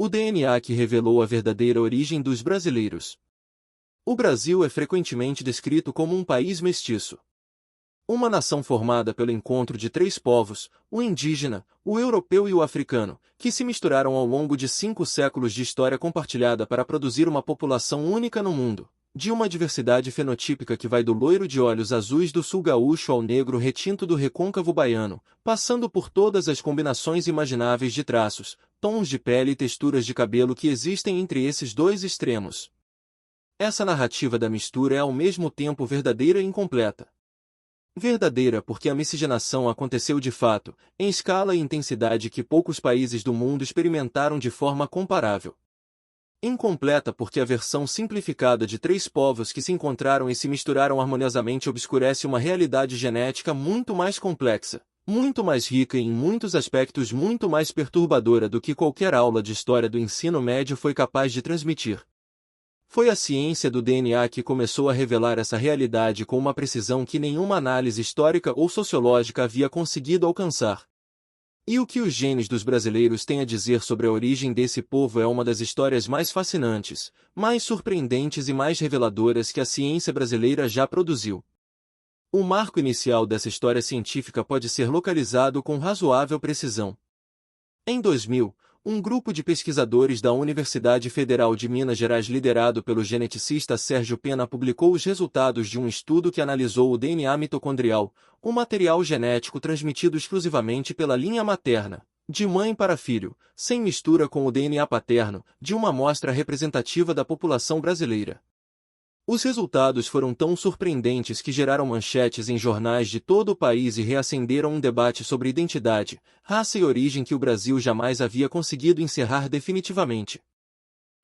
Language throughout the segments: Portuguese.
O DNA que revelou a verdadeira origem dos brasileiros. O Brasil é frequentemente descrito como um país mestiço. Uma nação formada pelo encontro de três povos, o indígena, o europeu e o africano, que se misturaram ao longo de 5 séculos de história compartilhada para produzir uma população única no mundo, de uma diversidade fenotípica que vai do loiro de olhos azuis do sul gaúcho ao negro retinto do recôncavo baiano, passando por todas as combinações imagináveis de traços, tons de pele e texturas de cabelo que existem entre esses dois extremos. Essa narrativa da mistura é ao mesmo tempo verdadeira e incompleta. Verdadeira porque a miscigenação aconteceu de fato, em escala e intensidade que poucos países do mundo experimentaram de forma comparável. Incompleta porque a versão simplificada de três povos que se encontraram e se misturaram harmoniosamente obscurece uma realidade genética muito mais complexa, muito mais rica e em muitos aspectos muito mais perturbadora do que qualquer aula de história do ensino médio foi capaz de transmitir. Foi a ciência do DNA que começou a revelar essa realidade com uma precisão que nenhuma análise histórica ou sociológica havia conseguido alcançar. E o que os genes dos brasileiros têm a dizer sobre a origem desse povo é uma das histórias mais fascinantes, mais surpreendentes e mais reveladoras que a ciência brasileira já produziu. O marco inicial dessa história científica pode ser localizado com razoável precisão. Em 2000, um grupo de pesquisadores da Universidade Federal de Minas Gerais liderado pelo geneticista Sérgio Pena publicou os resultados de um estudo que analisou o DNA mitocondrial, um material genético transmitido exclusivamente pela linha materna, de mãe para filho, sem mistura com o DNA paterno, de uma amostra representativa da população brasileira. Os resultados foram tão surpreendentes que geraram manchetes em jornais de todo o país e reacenderam um debate sobre identidade, raça e origem que o Brasil jamais havia conseguido encerrar definitivamente.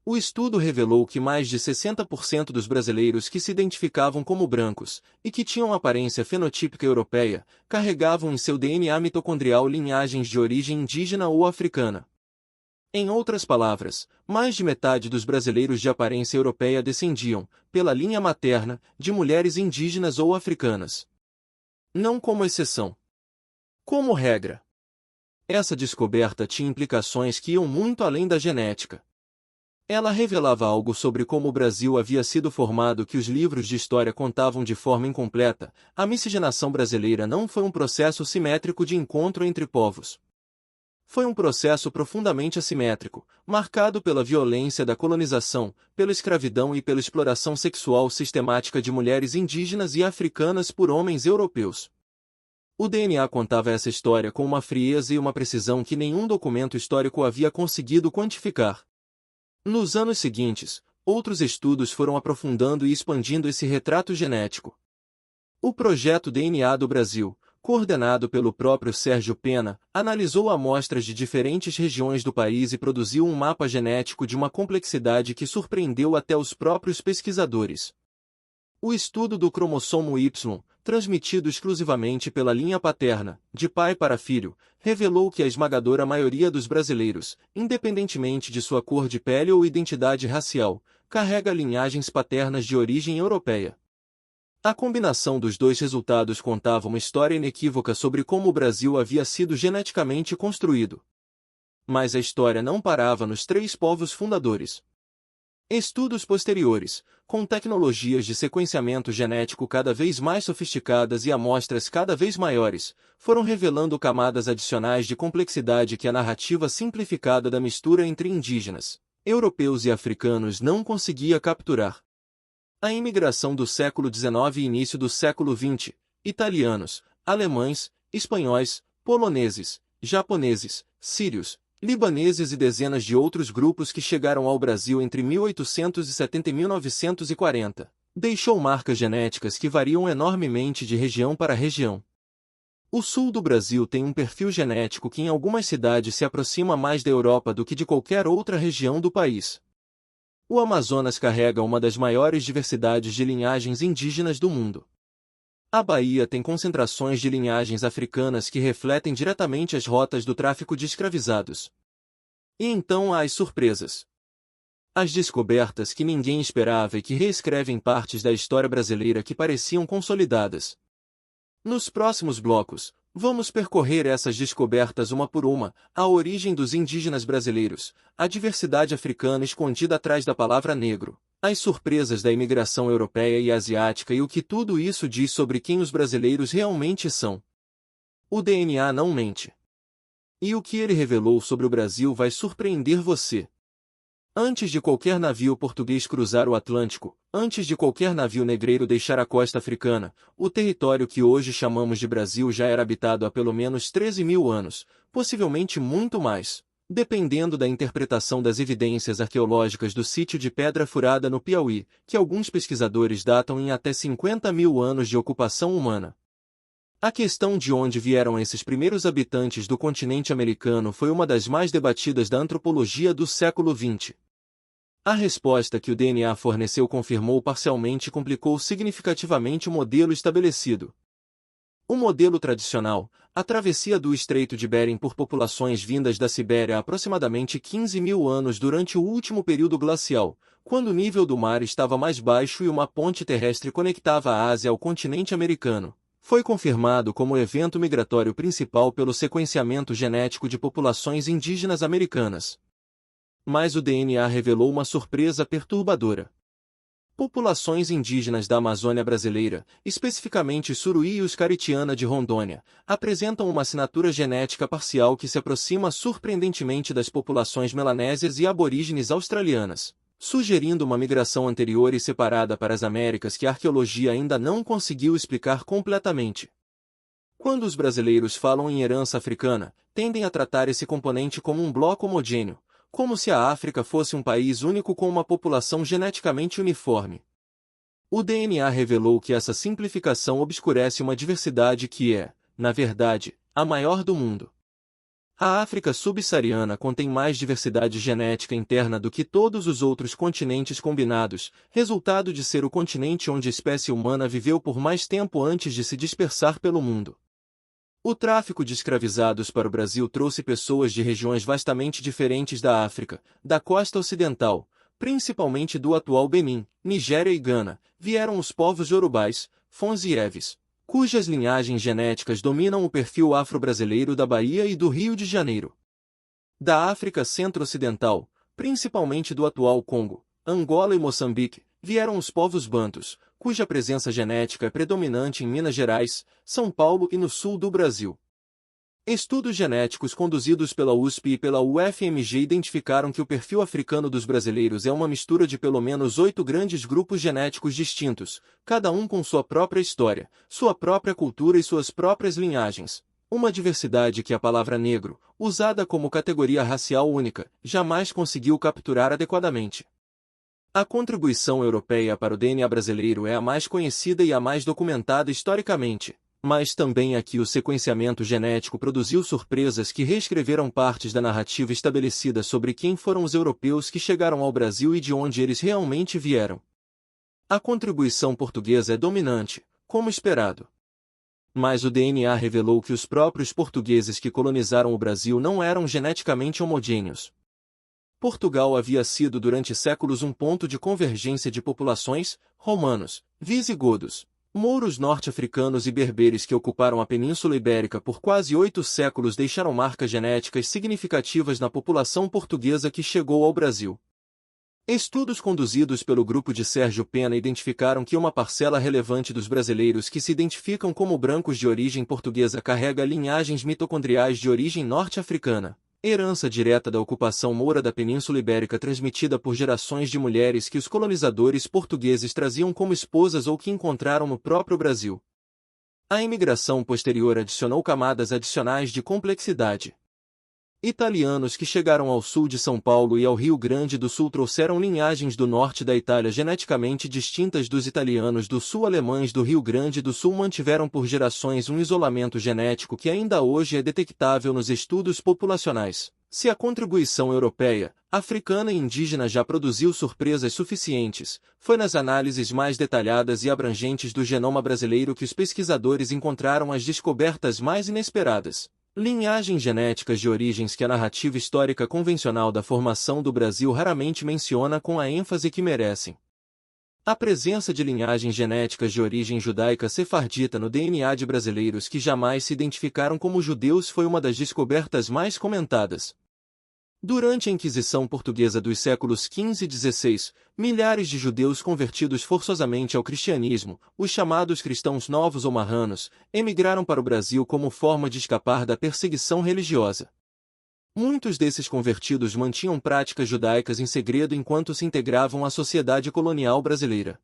O estudo revelou que mais de 60% dos brasileiros que se identificavam como brancos, e que tinham aparência fenotípica europeia, carregavam em seu DNA mitocondrial linhagens de origem indígena ou africana. Em outras palavras, mais de metade dos brasileiros de aparência europeia descendiam, pela linha materna, de mulheres indígenas ou africanas. Não como exceção. Como regra. Essa descoberta tinha implicações que iam muito além da genética. Ela revelava algo sobre como o Brasil havia sido formado que os livros de história contavam de forma incompleta. A miscigenação brasileira não foi um processo simétrico de encontro entre povos. Foi um processo profundamente assimétrico, marcado pela violência da colonização, pela escravidão e pela exploração sexual sistemática de mulheres indígenas e africanas por homens europeus. O DNA contava essa história com uma frieza e uma precisão que nenhum documento histórico havia conseguido quantificar. Nos anos seguintes, outros estudos foram aprofundando e expandindo esse retrato genético. O projeto DNA do Brasil, coordenado pelo próprio Sérgio Pena, analisou amostras de diferentes regiões do país e produziu um mapa genético de uma complexidade que surpreendeu até os próprios pesquisadores. O estudo do cromossomo Y, transmitido exclusivamente pela linha paterna, de pai para filho, revelou que a esmagadora maioria dos brasileiros, independentemente de sua cor de pele ou identidade racial, carrega linhagens paternas de origem europeia. A combinação dos dois resultados contava uma história inequívoca sobre como o Brasil havia sido geneticamente construído. Mas a história não parava nos três povos fundadores. Estudos posteriores, com tecnologias de sequenciamento genético cada vez mais sofisticadas e amostras cada vez maiores, foram revelando camadas adicionais de complexidade que a narrativa simplificada da mistura entre indígenas, europeus e africanos não conseguia capturar. A imigração do século XIX e início do século XX, italianos, alemães, espanhóis, poloneses, japoneses, sírios, libaneses e dezenas de outros grupos que chegaram ao Brasil entre 1870 e 1940, deixou marcas genéticas que variam enormemente de região para região. O sul do Brasil tem um perfil genético que em algumas cidades se aproxima mais da Europa do que de qualquer outra região do país. O Amazonas carrega uma das maiores diversidades de linhagens indígenas do mundo. A Bahia tem concentrações de linhagens africanas que refletem diretamente as rotas do tráfico de escravizados. E então há as surpresas. As descobertas que ninguém esperava e que reescrevem partes da história brasileira que pareciam consolidadas. Nos próximos blocos, Vamos percorrer essas descobertas uma por uma: a origem dos indígenas brasileiros, a diversidade africana escondida atrás da palavra negro, as surpresas da imigração europeia e asiática e o que tudo isso diz sobre quem os brasileiros realmente são. O DNA não mente. E o que ele revelou sobre o Brasil vai surpreender você. Antes de qualquer navio português cruzar o Atlântico, antes de qualquer navio negreiro deixar a costa africana, o território que hoje chamamos de Brasil já era habitado há pelo menos 13.000 anos, possivelmente muito mais, dependendo da interpretação das evidências arqueológicas do sítio de Pedra Furada no Piauí, que alguns pesquisadores datam em até 50.000 anos de ocupação humana. A questão de onde vieram esses primeiros habitantes do continente americano foi uma das mais debatidas da antropologia do século XX. A resposta que o DNA forneceu confirmou parcialmente e complicou significativamente o modelo estabelecido. O modelo tradicional, a travessia do Estreito de Bering por populações vindas da Sibéria há aproximadamente 15.000 anos durante o último período glacial, quando o nível do mar estava mais baixo e uma ponte terrestre conectava a Ásia ao continente americano, foi confirmado como o evento migratório principal pelo sequenciamento genético de populações indígenas americanas. Mas o DNA revelou uma surpresa perturbadora. Populações indígenas da Amazônia brasileira, especificamente Suruí e os Caritiana de Rondônia, apresentam uma assinatura genética parcial que se aproxima surpreendentemente das populações melanésias e aborígenes australianas, sugerindo uma migração anterior e separada para as Américas que a arqueologia ainda não conseguiu explicar completamente. Quando os brasileiros falam em herança africana, tendem a tratar esse componente como um bloco homogêneo, como se a África fosse um país único com uma população geneticamente uniforme. O DNA revelou que essa simplificação obscurece uma diversidade que é, na verdade, a maior do mundo. A África subsaariana contém mais diversidade genética interna do que todos os outros continentes combinados, resultado de ser o continente onde a espécie humana viveu por mais tempo antes de se dispersar pelo mundo. O tráfico de escravizados para o Brasil trouxe pessoas de regiões vastamente diferentes da África, da costa ocidental, principalmente do atual Benin, Nigéria e Gana, vieram os povos Yorubais, Fons e Eves, cujas linhagens genéticas dominam o perfil afro-brasileiro da Bahia e do Rio de Janeiro. Da África centro-ocidental, principalmente do atual Congo, Angola e Moçambique, vieram os povos bantus, cuja presença genética é predominante em Minas Gerais, São Paulo e no sul do Brasil. Estudos genéticos conduzidos pela USP e pela UFMG identificaram que o perfil africano dos brasileiros é uma mistura de pelo menos 8 grandes grupos genéticos distintos, cada um com sua própria história, sua própria cultura e suas próprias linhagens. Uma diversidade que a palavra negro, usada como categoria racial única, jamais conseguiu capturar adequadamente. A contribuição europeia para o DNA brasileiro é a mais conhecida e a mais documentada historicamente, mas também aqui o sequenciamento genético produziu surpresas que reescreveram partes da narrativa estabelecida sobre quem foram os europeus que chegaram ao Brasil e de onde eles realmente vieram. A contribuição portuguesa é dominante, como esperado. Mas o DNA revelou que os próprios portugueses que colonizaram o Brasil não eram geneticamente homogêneos. Portugal havia sido durante séculos um ponto de convergência de populações, romanos, visigodos, mouros norte-africanos e berberes que ocuparam a Península Ibérica por quase 8 séculos deixaram marcas genéticas significativas na população portuguesa que chegou ao Brasil. Estudos conduzidos pelo grupo de Sérgio Pena identificaram que uma parcela relevante dos brasileiros que se identificam como brancos de origem portuguesa carrega linhagens mitocondriais de origem norte-africana, herança direta da ocupação moura da Península Ibérica transmitida por gerações de mulheres que os colonizadores portugueses traziam como esposas ou que encontraram no próprio Brasil. A imigração posterior adicionou camadas adicionais de complexidade. Italianos que chegaram ao sul de São Paulo e ao Rio Grande do Sul trouxeram linhagens do norte da Itália geneticamente distintas dos italianos do sul. Alemães do Rio Grande do Sul mantiveram por gerações um isolamento genético que ainda hoje é detectável nos estudos populacionais. Se a contribuição europeia, africana e indígena já produziu surpresas suficientes, foi nas análises mais detalhadas e abrangentes do genoma brasileiro que os pesquisadores encontraram as descobertas mais inesperadas. Linhagens genéticas de origens que a narrativa histórica convencional da formação do Brasil raramente menciona com a ênfase que merecem. A presença de linhagens genéticas de origem judaica sefardita no DNA de brasileiros que jamais se identificaram como judeus foi uma das descobertas mais comentadas. Durante a Inquisição Portuguesa dos séculos XV e XVI, milhares de judeus convertidos forçosamente ao cristianismo, os chamados cristãos novos ou marranos, emigraram para o Brasil como forma de escapar da perseguição religiosa. Muitos desses convertidos mantinham práticas judaicas em segredo enquanto se integravam à sociedade colonial brasileira.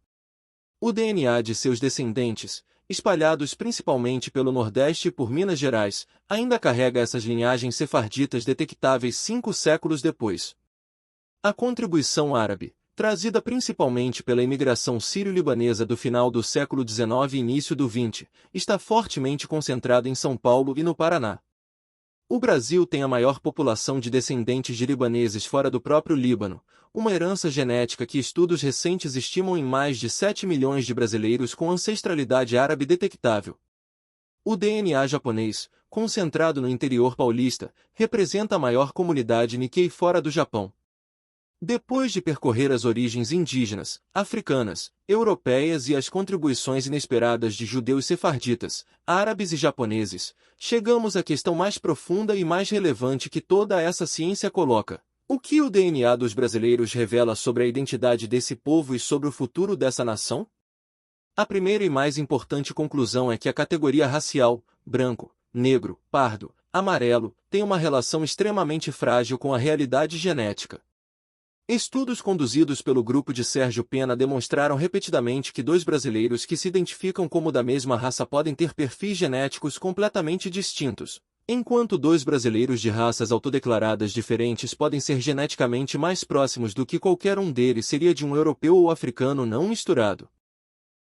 O DNA de seus descendentes, espalhados principalmente pelo Nordeste e por Minas Gerais, ainda carrega essas linhagens sefarditas detectáveis 5 séculos depois. A contribuição árabe, trazida principalmente pela imigração sírio-libanesa do final do século XIX e início do XX, está fortemente concentrada em São Paulo e no Paraná. O Brasil tem a maior população de descendentes de libaneses fora do próprio Líbano, uma herança genética que estudos recentes estimam em mais de 7 milhões de brasileiros com ancestralidade árabe detectável. O DNA japonês, concentrado no interior paulista, representa a maior comunidade Nikkei fora do Japão. Depois de percorrer as origens indígenas, africanas, europeias e as contribuições inesperadas de judeus sefarditas, árabes e japoneses, chegamos à questão mais profunda e mais relevante que toda essa ciência coloca. O que o DNA dos brasileiros revela sobre a identidade desse povo e sobre o futuro dessa nação? A primeira e mais importante conclusão é que a categoria racial, branco, negro, pardo, amarelo, tem uma relação extremamente frágil com a realidade genética. Estudos conduzidos pelo grupo de Sérgio Pena demonstraram repetidamente que 2 brasileiros que se identificam como da mesma raça podem ter perfis genéticos completamente distintos, enquanto 2 brasileiros de raças autodeclaradas diferentes podem ser geneticamente mais próximos do que qualquer um deles seria de um europeu ou africano não misturado.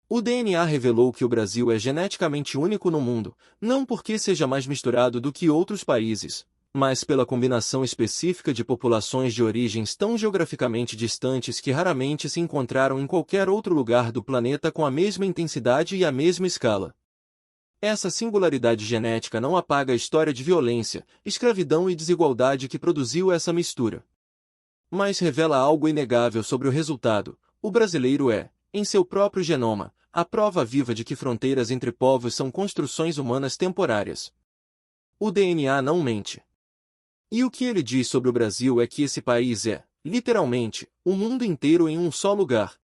O DNA revelou que o Brasil é geneticamente único no mundo, não porque seja mais misturado do que outros países, mas pela combinação específica de populações de origens tão geograficamente distantes que raramente se encontraram em qualquer outro lugar do planeta com a mesma intensidade e a mesma escala. Essa singularidade genética não apaga a história de violência, escravidão e desigualdade que produziu essa mistura. Mas revela algo inegável sobre o resultado: o brasileiro é, em seu próprio genoma, a prova viva de que fronteiras entre povos são construções humanas temporárias. O DNA não mente. E o que ele diz sobre o Brasil é que esse país é, literalmente, o mundo inteiro em um só lugar,